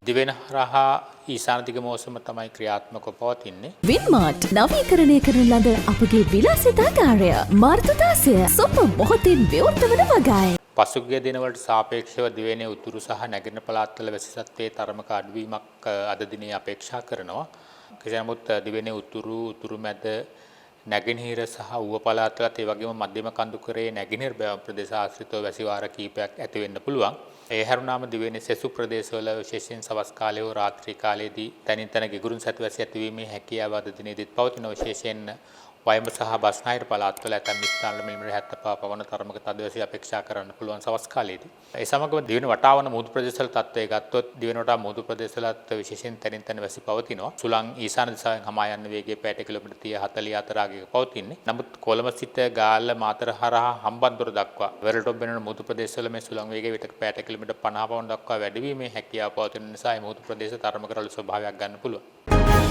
දිවෙන හරහා ඊසාන දිග මෝසම තමයි ක්‍රියාත්මකව පවතින්නේ. වින්මාර්ට් නවීකරණය කරන ලද අපගේ විලාසිතාගාරය මාර්තු 16 සුප මොහොතින් විවෘත වන වගායි. පසුගිය දිනවලට සාපේක්ෂව දිවෙනේ උතුරු සහ නැගෙනහිර පළාත්වල වැසි සත්ත්වයේ තරමක අඩුවීමක් අද දිනේ අපේක්ෂා කරනවා. කෙසේ නමුත් දිවෙනේ උතුරු මැද නැගෙනහිර සහ ඌව පළාත්වලත් ඒ වගේම මධ්‍යම කඳුකරේ නැගෙනහිර ප්‍රදේශ ආශ්‍රිතව වැසි වාර කීපයක් ඇති වෙන්න පුළුවන්. ඒ හැරුණාම දිවෙනේ සෙසු ප්‍රදේශවල විශේෂයෙන් සවස් කාලයේ හෝ රාත්‍රී කාලයේදී තනින් තන ගිගුරුන් සතු වැසි ඇතිවීමේ හැකියාව අද දිනේදීත් පවතින විශේෂයෙන් වයඹ සහ බස්නාහිර පළාත්වල ඇතැම් ස්ථානවල මිලිමීටර් 75 පවන තරමක තදවැසි අපේක්ෂා කරන්න පුළුවන් සවස් කාලයේදී. ඒ සමගම දිවෙන වටාවන මුහුදු ප්‍රදේශවල තත්ත්වය ගත්තොත් දිවෙන වටා මුහුදු ප්‍රදේශවලත් විශේෂයෙන් තනින් තන වැසි පවතිනවා. සුළං ඊසාන දිශාවෙන් හමා යන වේගය පැයට කිලෝමීටර් 30 40 අතර ආගයක පවතින්නේ. නමුත් කොළඹ සිට ගාල්ල මාතර හරහා හම්බන්තොට දක්වා වෙරළටොප් වෙන මුහුදු ප්‍රදේශවල මේ සුළං වේගය විතර පැයට කිලෝමීටර් 50 පවන දක්වා වැඩි වීමේ හැකියාව පවතින නිසා මේ මුහුදු ප්‍රදේශ තරමක රළු ස්වභාවයක් ගන්න පුළුවන්.